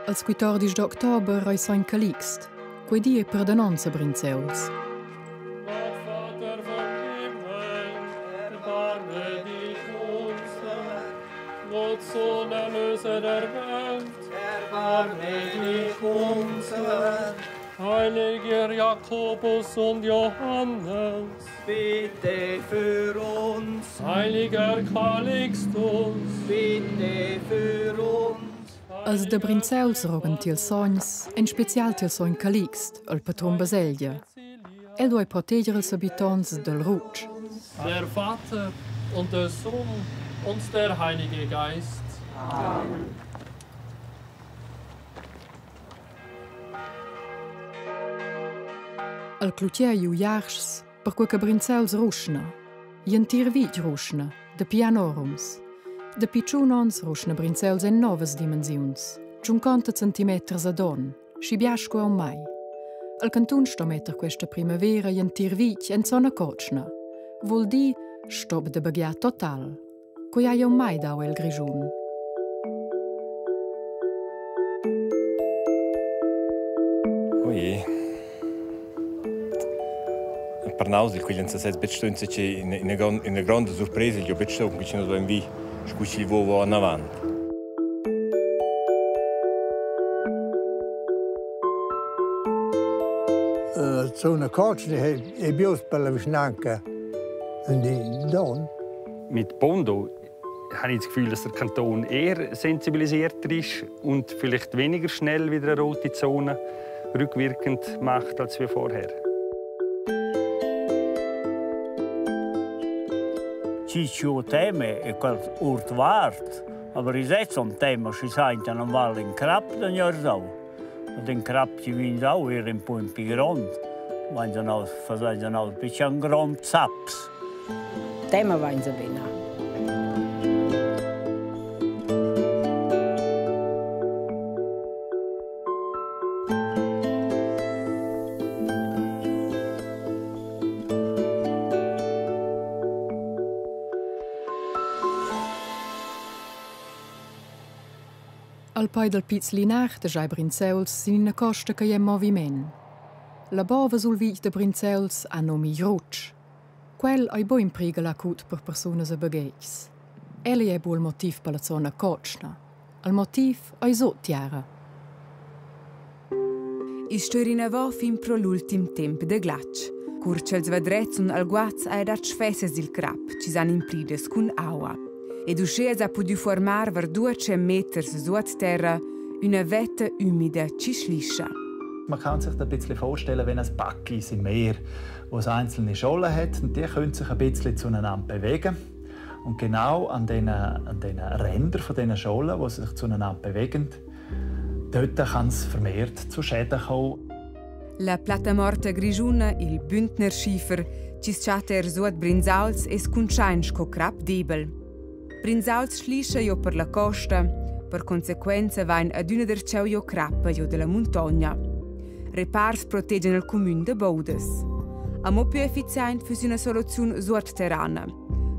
Als 14 d'october ai Saint Calixt, quei die per denonza Brinzeuls. Vater vom Himmel, erbarme dich unser. Gott, Sohn, Erlöser der Welt, erbarme dich unser. Heiliger Jakobus und Johannes, bitte für uns. Heiliger Calixtus, Bitte für uns. Als de Brinzeuls rogen til sogns, en special til Saint Calixt, el patron Baselgia. El duoi protegere els habitants del Rutsch. der Vater und der Sohn und der Heilige Geist. Amen. Al clutiaiu iarschs, per quei che Brinzeuls ruschna. Ien tir vig ruschna, de pianorums. De picciunons ruschna Brinzeuls en novas dimensiuns, 50 centimeters ad on, schi biasco a un mai. Al cantun sto metter questa primavera ien tir vig en zona cocna. Vuol di stop de bagia total. Quei ai un mai dau el grigiun. Oje. Per nous, quelli se set betstunze che in una grande sorpresa, io betsto che ci non vi scusi il vovo in avanti. Zona Kotschne è bios per la Vischnanca und die Don. Mit Bondo habe ich das Gefühl, dass der Kanton eher sensibilisierter ist und vielleicht weniger schnell wieder eine rote Zone rückwirkend macht als wie vorher. Ciccio teme e quel urt wart, aber is jetzt ein Thema, sie sind an Wall in Krapp, dann ja so. Und den Krapp, die wind auch hier in Pumpi Grund. Wenn sie noch, versetzen auch ein bisschen Grund Zaps. Thema wollen sie bene. Al pai del Piz Linach de Jai Brinzeuls sin ina costa che è in moviment. La bova sul vig de Brinzeuls ha nomi Rutsch. Quel ai bo impriga l'acut per personas a bagheis. Eli è bu il motiv per la zona Kotschna. Il motiv ai so tiara. Is störinavò fin pro l'ultim temp de glatsch. Curcels vadrets un alguaz ai dat sfesses il crap, ci san imprides cun aua. Ed uscea ha potuto formare per 200 meters sotto terra una vetta umida ci schliscia. Man kann sich das ein bisschen vorstellen, wenn ein Backis im Meer, wo es einzelne Schollen hat, und die können sich ein bisschen zueinander bewegen. Und genau an den Rändern von diesen Schollen, die sich zueinander bewegen, dort kann es vermehrt zu Schäden kommen. La plata morta grigiuna, il Bündner Schiefer, ci schatter sotto Brinzauls es cunschainsco crap debel. Brinzauls schliscia jo per la costa, per conseguenza vain ad una derceu jo crappa jo della montagna. Repars proteggen il comune de Boudes. Amo più effizient fürs una soluzione sotterranea,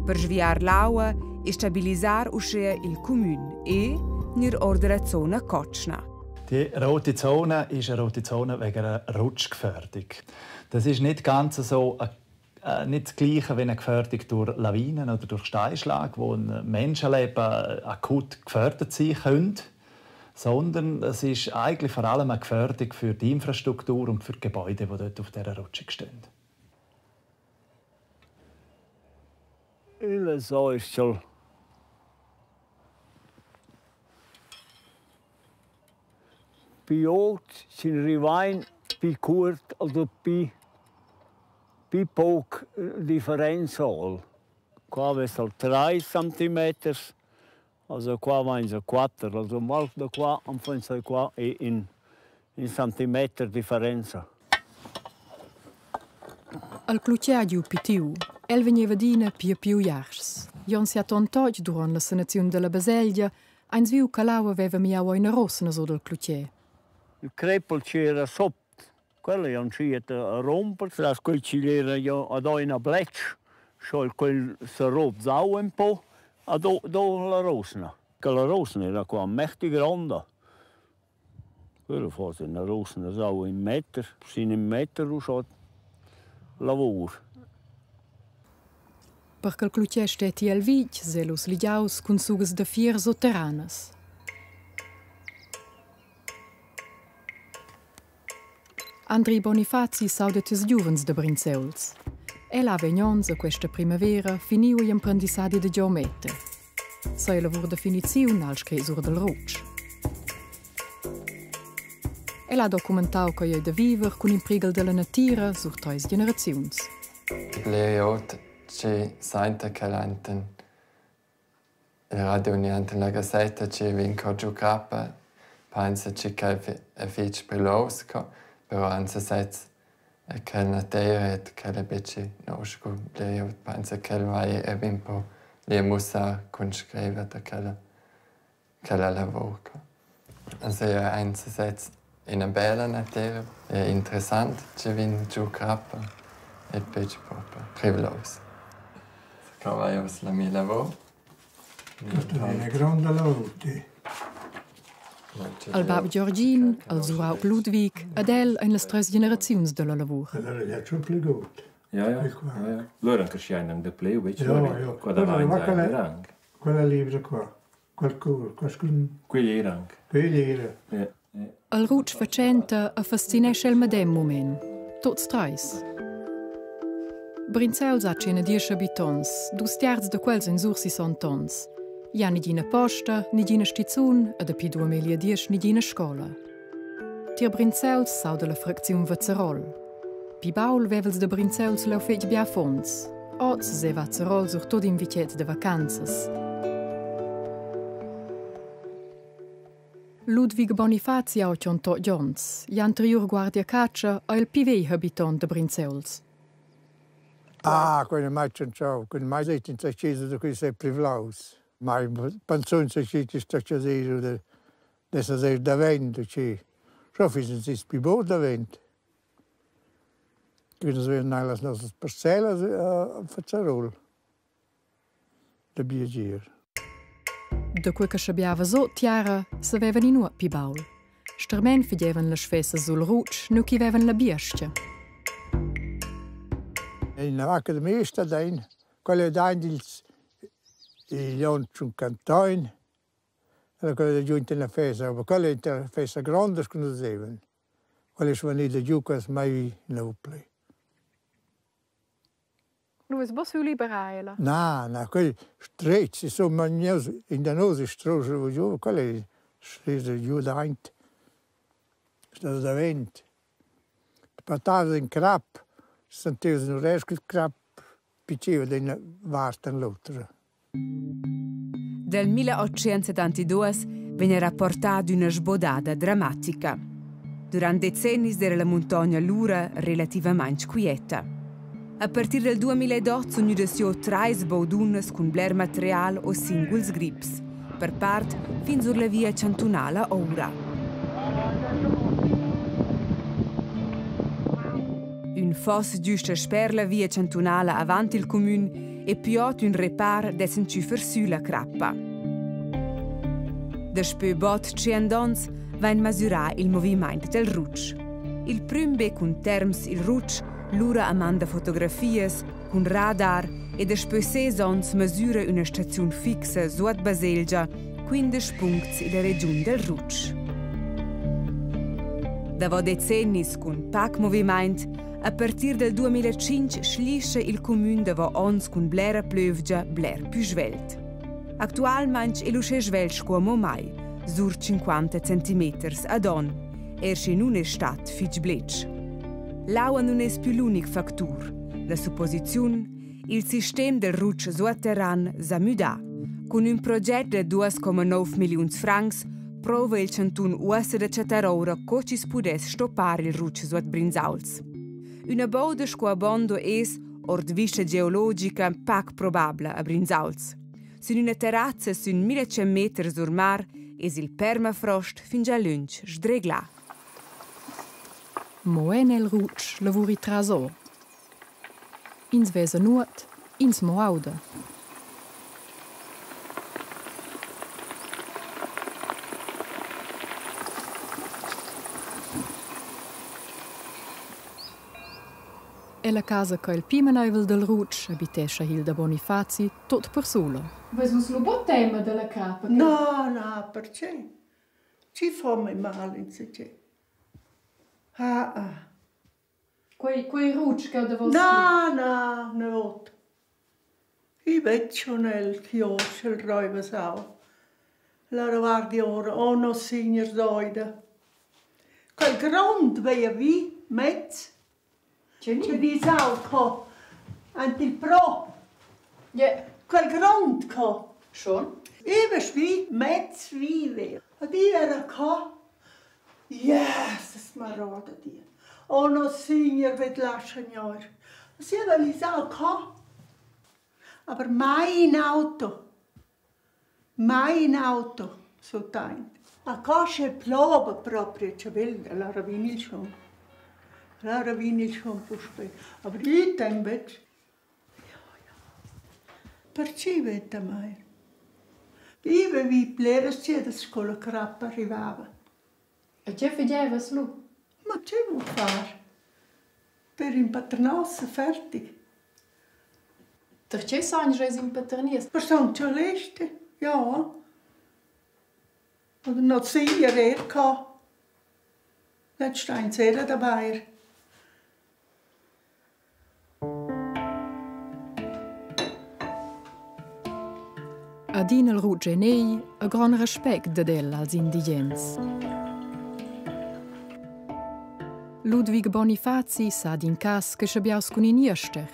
per sviar l'aua e stabilizzare uscire il comune e nir ordine zona Kotschna. Die rote Zone ist eine rote Zone wegen einer Rutschgefährdung. Das ist nicht ganz so nicht das Gleiche wie eine Gefährdung durch Lawinen oder durch Steinschlag, wo ein Menschenleben akut gefährdet sein könnte, sondern es ist eigentlich vor allem eine Gefährdung für die Infrastruktur und für die Gebäude, die dort auf dieser Rutschung stehen. Il social. Piot sin rivain pi curt oder pi poc differenza all. Qua vesel 3 cm, also qua vain 4, also mal da qua am fenster qua e in centimeter differenza. Al cluciagiu pitiu, el veniva dina più jars. Jon si attontog durant la sanazione della Baselgia Eins viu Calau aveva miau una rossna so del clutier. Il crepel c'era sotto. Quello è un sciata a rompere, se quel ci era io ad una bleccia, cioè quel si rozzava un po', ad la rosna. Che la rosna era qua mächtig grande. Quello forse una rosna so in metro, sin in metro usciò lavoro. Perché il clutier steti al vig, zelus ligiaus con sugas de fier sotterranas. Andri Bonifazi saudetes giuvens de Brinzeuls. El ha vegnons a questa primavera finiu gli apprendissadi de geometer. Sei lavur definiziun al scresur del Rutsch. El ha documentau che ei de viver con imprigel della natura sur 3 generaziuns. L'eriot che sainta calanten il radio niente la gazzetta che vinco giù cappa pensa che è fitch pelosco. Però anzi sets che la terra che le becce nosco le pensa che vai e un po' le musa con scrivere che la lavoro. Also anzi sets in una bella natura è interessante che vin giù crappa e becce proprio privilos. Che vai la mia lavoro. Questo è una grande lavoro. Al Bab Georgin, al Zurauk Ludwig, ed el in les 3 generaziuns de la lavur. Allora è già più gut. Ja. Loro anche scienano de play, invece. Ja. Quella quella libra qua. Quelli erano. Al Rutsch facenta a fascinesce il medem moment. Tots 3. Brinzeuls ha cena 10 abitants, 2 terzi de quels in sur 60 tons. Ja ni dina posta, ni dina stizun, e dapi 2010 ni dina scola. Tir Brinzeuls sau de la fracziun Vazzerol. Pi baul vevels de Brinzeuls leu fetg bia fons. Oz se Vazzerol sur tot in vichet de vacanzas. Ludwig Bonifazi ha cionto gions, jantriur guardia caccia a il pivei habitant de Brinzeuls. Quella mai ciao, quella mai sei in chiesa da cui sei privlaus. Ma penso che ci sta facendo adesso da vento, ci si spibo da vento. Quindi si vedono le nostre parcelle a Fazzarol, da Biagir. Da quel che sciabiava so tiara, si avevano in uopi baul. Stermen fidevano le sfesse sul Rutsch, nu chi avevano la biestia. In una vacca di mesta, quella gli hanno un cantoin, e quella è giunta in una festa, ma quella è una festa grande che non sapevano. Quella sono venuta giù che mai in Upli. Non è più libera? No, quelli stretti, sono mangiati in da nostra strada giù, quella è stata giù davanti. È stata davanti. Le patate in crap, sentivano un resto di crap, piccino di una varta in l'altra. Del 1872 venne rapportata una sbodata drammatica. Durante decenni era la montagna Lura relativamente quieta. A partire del 2008 sono iniziati 3 sbaudunes con bler materiale o singles grips, per parte fin sulla via cantonale ora. Un foss giusto per la via cantonale avanti il comune e piot un repar dessen ci versu la crappa. Despö bot ciendons vain masurar il movimento del Rutsch. Il prim be cun terms il Rutsch lura amanda fotografies cun radar e despö 6 ons masura una stazione fixa suot Baselgia 15 punti in la regione del Rutsch. Davo decennis cun pac moviment a partir del 2005 schlisce il comune davo ons cun blera plövgia bler più svelt. Actualmente è l'usce svelt come mai, sur 50 cm ad on, ersche non è stat fitch blitz. L'aua non è più l'unic factur. La supposizione, il sistema del Rutsch sotterran s'amuda. Con un progetto di 2,9 milioni di francs, prova il canton ussa da Chattarora co ci si pudesse stoppare il Rutsch sot Brinzauls. Una bauda sco abondo es, ord vista geologica, pac probabile a Brinzauls. Su una terrazza su 1100 metri sul mar es il permafrost fin già lunch sdregla. Moen el ruch lavuri trasò. Ins vesa nuot, ins mo auda. E la casa che il pimenaivel del ruch abitesce Hilda Bonifazi tot per solo. Vus lo bo tema della capa? No, perché? Ci fa mai male in se. Quei ruch che da vos. No, not. I vedo schon il chiosco, il roivasau. La guardi ora, no signor doida. Quel grond veia vi, mezz. C'è di sau, anche il pro. Ja. Quel grond, co. Schon? Ibe wie, mezz wie. Und die era, co. Jesus, marada die. No signor ved lasciagnor. Si aveva li sau, co. Aber mai in auto, so tain. A cosce plova proprio, c'è bella, la ravini schon. La ravini schon puspe. Aber io invece. Perché vede mai? Io avevi pleres c'è da scuola crappa arrivava. E che faceva su? Ma che vuoi fare? Per impatronarsi fertig. Perché sono già in paternies? Per sono cioleste, ja. Oder noch 10 Jahre gehabt. Nicht Steinzähler dabei. Adin el Rugenei a gran respect de del als indigens. Ludwig Bonifazi sa din cas che schabiaus cun in Iester,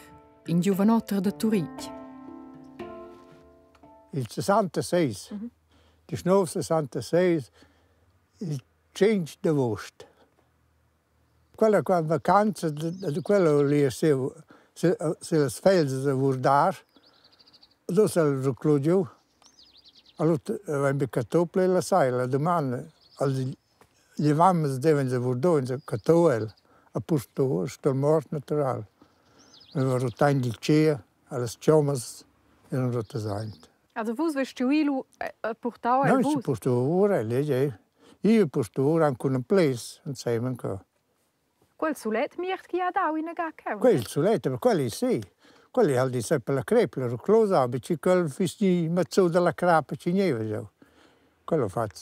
in giovanotter de Turic. Il 66, il 1966, il 5 d'agosto. Quella vacanza, quello lì, se le sfelde da vurdar, dove se lo recludiu. Allora, abbiamo cattople la sai, la domanda, gli mammas devono vurdare in cattoel, a posto, sto morto naturale. Aveva rotato il cia, alle ciamas, erano rotasante. Also vus vesti ilu portau al bus? No, posto ora, lei. Io posto ora anche un place, non sai manco. Quel sulet miert chi ha dau in a gacca? Quel sulet, ma quelli sì. Quelli al di sempre la crepa, lo closa, bici quel fisni mazzo della crapa ci nieva già. Quello fatto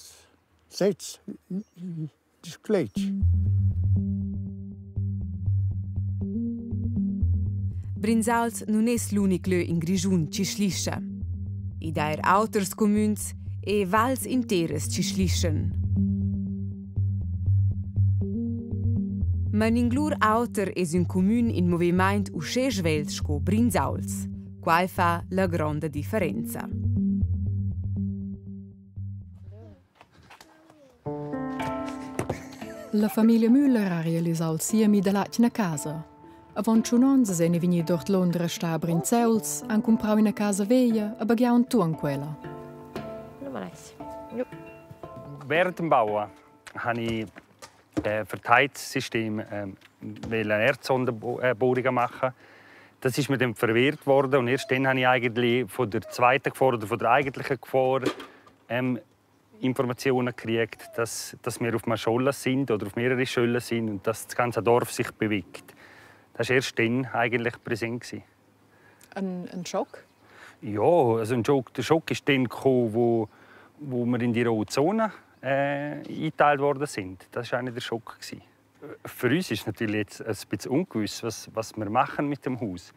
sets display. Brinzals non è l'unico lö in Grigiun ci schliscia. I dair auters communs e vals interes ci schlischen. Ma ninglur auter es un commun in moviment usce svelt sco Brinzauls, qual fa la grande differenza. La famiglia Müller ha realizzato siemi dell'acna casa. Avon ciunons se ne vini dort Londra sta a Brinzauls, han comprau una casa veia e bagiau un tuon quella. Während dem Bauen habe ich Verteilungssystem eine Erdsondenbohrungen machen. Das ist mir dann verwehrt worden und erst dann habe ich eigentlich von der zweiten Gefahr oder von der eigentlichen Gefahr Informationen gekriegt, dass wir auf einer Scholle sind oder auf mehrere Schollen sind und dass das ganze Dorf sich bewegt. Das war erst dann eigentlich präsent. Ein Schock? Ja, also ein Schock. Der Schock ist dann gekommen, wo wir in die rote Zone eingeteilt worden sind. Das war einer der Schock. Für uns ist es natürlich jetzt ein bisschen ungewiss, was wir machen mit dem Haus.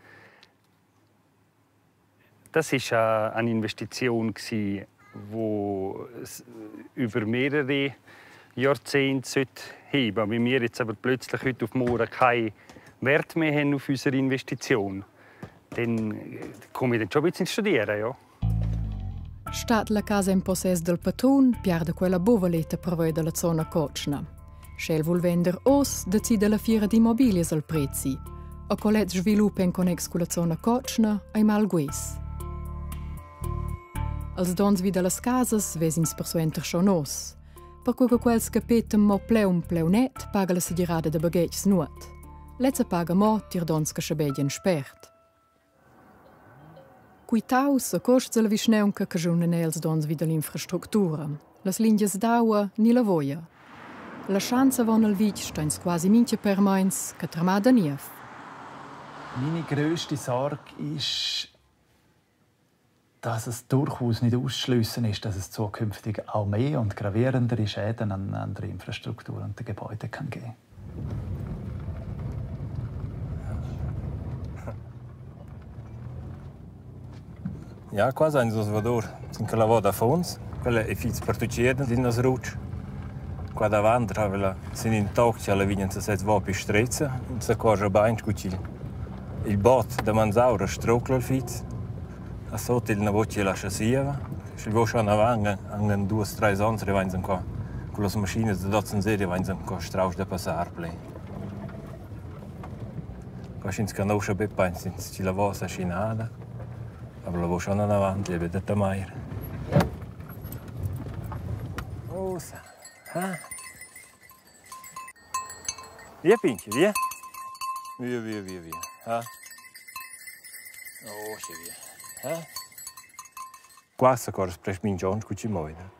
Das war eine Investition, die über mehrere Jahrzehnte heben sollte. Wenn wir jetzt aber plötzlich heute auf morgen keinen Wert mehr haben auf unsere Investition, dann komme ich dann schon ein bisschen studieren. Ja. Stat la casa in possesso del patron, pierde quella bovaletta provvede la zona Cocna. Scel vuol vender os, decide la fiera di immobilie al prezzi. A colet sviluppa in connex con la zona Cocna ai Malgues. Als dons wie las casas vesins persuenter schon nos. Per cui quels capetem mo pleunet paga la sedirada de baghetgs nuot. Letza paga mo tir dons che schabedien spert. Qui taus a cost la visneunca che giunen els dons wie de l'infrastruttura. Las linjas d'aua ni la voia. La chance von el vich steins quasi minche permains che tramada nief. Meine grösste Sorge ist, dass es durchaus nicht auszuschliessen ist, dass es zukünftig auch mehr und gravierendere Schäden an der Infrastruktur und den Gebäuden kann geben. Ja, quasi ein Salvador. Sin che lavora da fons, quella è fizz per tuccieden in nas ruc. Qua davanti aveva sin in toccia la vigna se va più strezza, se cosa bain scucil. Il bot da manzaura strocla il fizz. A sotto il navocci la chassiva. Se vuoi schon avanti, angen 2-3 anni revanzen qua. Con le macchine da dotzen serie vanzen qua strausch da passar play. Qua sin scanoscia bepain sin ci lavora sa scinada. Aber la vuoi schon avanti, le vedete mai. Osa. Ah. Via pinci, via. Via. Ah. Oh, c'è via. Ah. Qua si corre presso mingions che ci muovono.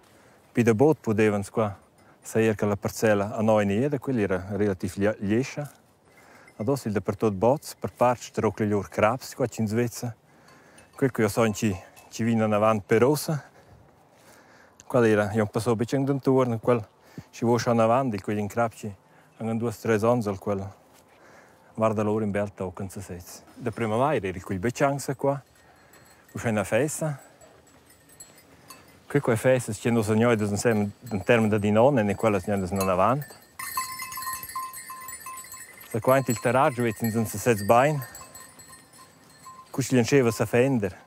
Per il bot potevano qua sapere che la parcella a noi niente, quella era relativamente liescia. Adesso il dappertutto bots, per parte strocca gli crabs qua in Svezia. Quel che io so ci viene avanti per rosa. Qual era? Io passo un po' intorno, quel ci vuoi schon avanti, quelli in crabci hanno 2-3 anni, quel guarda loro in bel tocco, non si sente. Da prima mai era quel beccianza qua, c'è una festa. Quelle feste ci hanno sognato in termini di nonne e quelle ci hanno avanti. Se qua il terraggio vedi in si sette bein, così gli sceva sa fender.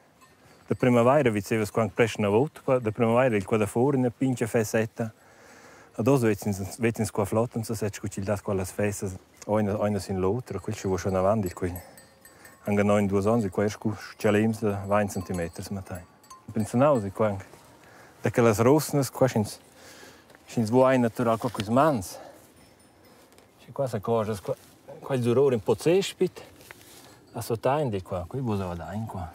Da primavera vicevo quando presto una volta, da primavera il qua da fuori una pinche fessetta. Adesso vedi qua flotta, non si sette così il dato quelle feste, una sin l'altra, quel ci vuole schon avanti, qui. Anche noi in 2 anni, qua ci allems da 20 cm mattina. Pensano qua da quelle rossine, qua ci vuoi naturale qua con mans. C'è qua questa cosa, qua il durore un po' cespit, a sott'indi qua, qui vuoi vedere qua.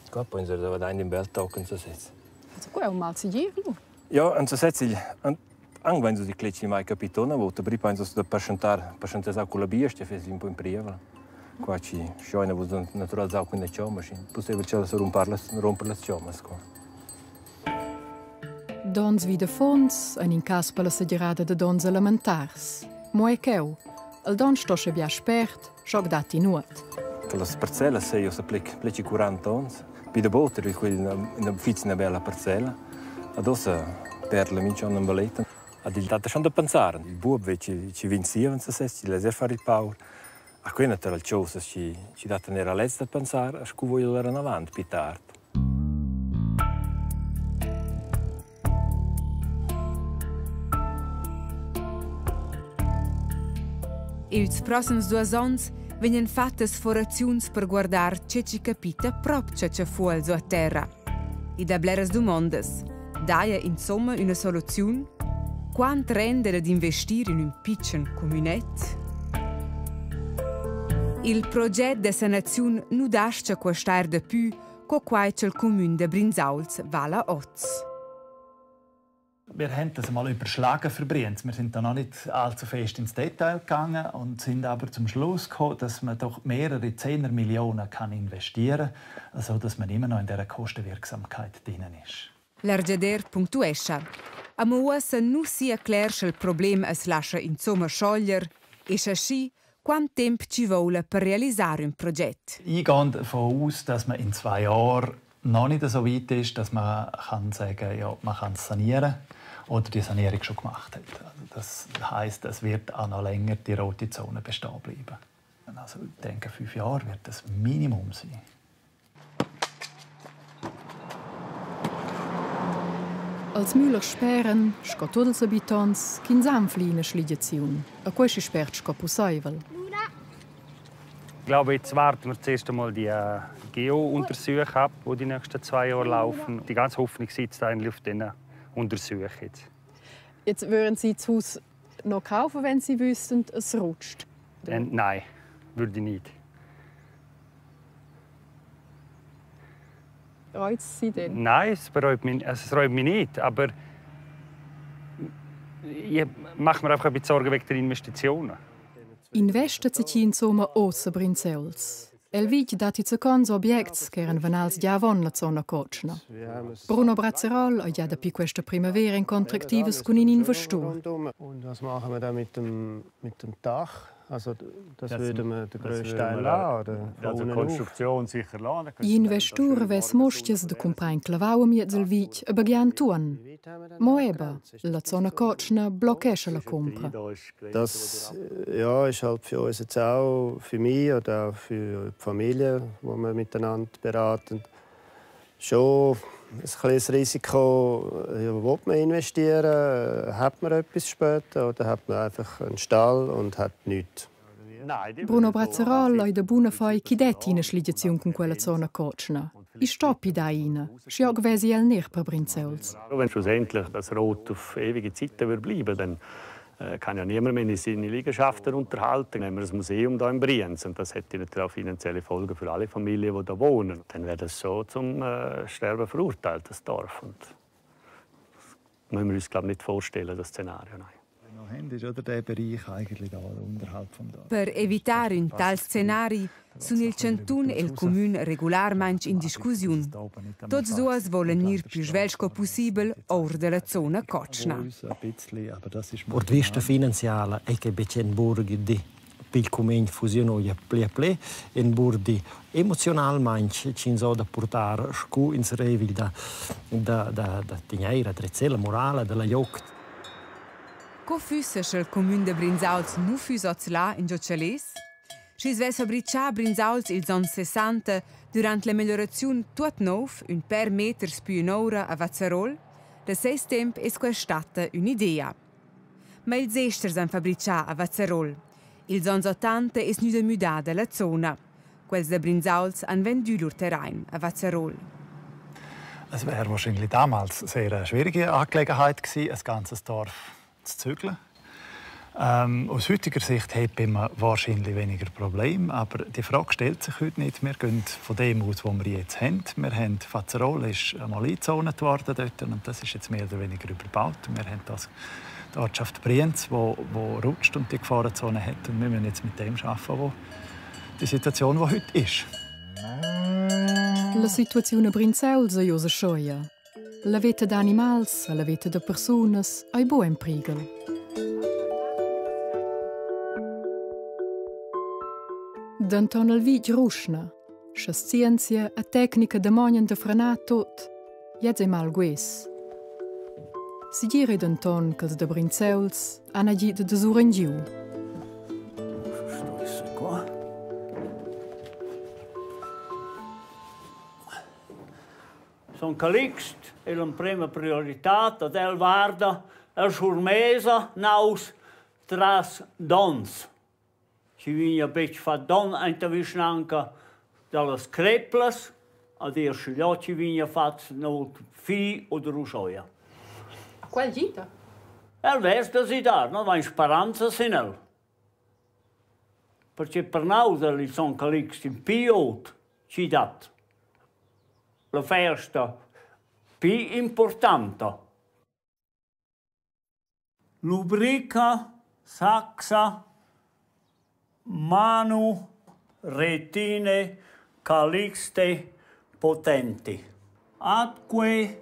Qua poi si vedere in bel tocco, non si sette. Qua è un mal sigillo. Ja, non si sette, anche quando si clecci mai capito una volta, prima penso da presentare con la biestia, fai un po' in priva. Qua ci scioglie una naturale zacco in le cioma, possiamo rompere le cioma qua. Dons wie de fons, in cas per la sedirada de dons elementars. Moe cheu, il don sto se bia spert, schoc dati nuot. Che le parcelle sei se pleci 40 anni, per de boter in una bella parcella, adesso per la mincia non valeta. Ad il dato da pensare, il bub ci vinceva, ci laser fare il power. A quei naturali cose ci da tenere a letto da pensare, a scu voglio andare avanti più tardi. Ils prossims 2 ans venien fattas foraziuns per guardar ce ci capita propcia ce fuol a terra. I da bleras domondas. Daia insomma una soluzione? Quant rende ad investir in un piccin comunet? Il progetto de sanazione nu dascia costar de più co quai il comune de Brinzauls Vala Oz. Wir haben das mal überschlagen für Brienz. Wir sind da noch nicht allzu fest ins Detail gegangen und sind aber zum Schluss gekommen, dass man doch mehrere 10er Millionen kann investieren kann, sodass man immer noch in dieser Kostenwirksamkeit drin ist. L'argeder.escha. A Mauassa nu sia clersch il problem es lascia insomma scioglier e schi quant temp ci vuole per realizzare un progetto. Ich gehe davon aus, dass man in 2 Jahren noch nicht so weit ist, dass man kann sagen, ja, man kann es sanieren oder die Sanierung schon gemacht hat. Das heisst, es wird auch noch länger die rote Zone bestehen bleiben. Also ich denke, 5 Jahre wird das Minimum sein. Als Müller speren, sco tots els abitants ch'ins anfli ina sligiaziun, a quei si spert sco pussaivel. Ich glaube, jetzt warten wir zuerst einmal die Geo-Untersuchungen ab, die die nächsten 2 Jahre laufen. Die ganze Hoffnung sitzt eigentlich auf diesen Untersuchungen. Jetzt würden Sie das Haus noch kaufen, wenn Sie wüssten, es rutscht? Nein, würde ich nicht. Reut es Sie denn? Nein, es reut mich nicht. Aber ich mache mir einfach ein bisschen Sorgen wegen der Investitionen. Investet sich in Sommer ossa Brinzeuls. El vich dati secons objects che erano venals già avon la zona Cocna. Bruno Brazzerol ha già da più questa primavera in contractives con un investor. Und was machen wir da mit dem Dach? Also das würden wir den grössten Teil lassen, oder? Also Konstruktion sicher lassen. Gli investitori ves mostias de compain clavau a mietzel vich e bagian tuan. Moeba, la zona Cocna blockesce la compra. Das ja, ist halt für uns jetzt auch, für mich oder auch für die Familie, wo wir miteinander beraten, schon ein kleines Risiko. Will man investieren? Hat man etwas später oder hat man einfach einen Stall und hat nichts? Bruno Brazzerol ha da buona fai chidetti in sligiazione con quella zona Cocna. I stoppi da in, schiog vesi el ner per Brinzeuls. Wenn schlussendlich das Rot auf ewige Zeiten bleiben, dann kann ja niemand mehr seine Liegenschaften unterhalten. Nehmen wir das Museum hier in Brienz, und das hätte natürlich auch finanzielle Folgen für alle Familien, die hier wohnen. Dann wäre das so zum Sterben verurteilt, das Dorf. Und das müssen wir uns, glaube ich, nicht vorstellen, das Szenario. Nein. Ist oder der Bereich eigentlich da unterhalb vom Dorf. Per evitare un tal scenario, sono il Cantun e il Comune regolarmente in discussione. Tutti e due vogliono ir più svelgo possibile ora della zona Cocna. Por vista finanziale è che Beccenburg di il Comune fusionoia ple in burdi emozionalmente ci so da portare scu in serevil da tingeira trezzella morale della joct. Co füsse il Comune de Brinzauls nu füsots là in Giocciales? Si svessa briccia Brinzauls ils anni 60 durant la meliorazione tuot nov un per meters più un'ora a Vazzarol, da seis temp es questa stata un'idea. Ma ils esters han fabricà a Vazzarol. Ils anni 80 es nu da mudada la zona. Quels de Brinzauls han vendu lur terrain a Vazzarol. Es wäre wahrscheinlich damals eine sehr schwierige Angelegenheit gewesen, ein ganzes Dorf zu zügeln. Aus heutiger Sicht hätte man wahrscheinlich weniger Probleme, aber die Frage stellt sich heute nicht. Wir gehen von dem aus, was wir jetzt haben. Wir haben Vazzarol ist einmal eingezont worden dort, und das ist jetzt mehr oder weniger überbaut. Wir haben die Ortschaft Brienz, die rutscht und die Gefahrenzone hat, und wir müssen jetzt mit dem arbeiten, wo die Situation, die heute ist. La situazione Brinzeuls è iosa scioia. La vita d'animals, la vita de personas, è buon in prigel. D'Anton el vig ruschna, scha scienza e tecnica de mognen de frenar tot, jetz è mal gues. Si giri d'Anton che de Brinzeuls han agit de surengiu. Son Calixt è la prima priorità del Varda è surmesa naus tras dons. Ci vigna bec fa don anche dalle creplas, ad ir ci vigna fat no fi o russoia. Qual gita? El vesta si dar, no va in speranza sinel. Perché per nausa li son Calixt in piot ci dat. La festa più importante. Lubrica, saxa, manu, retine, calixte, potenti. Atque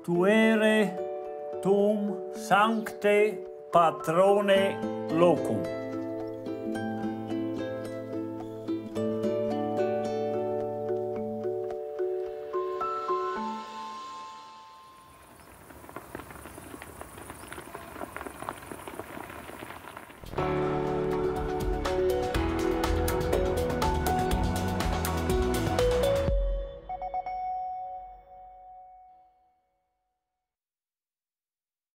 tuere tum sancte patrone locum.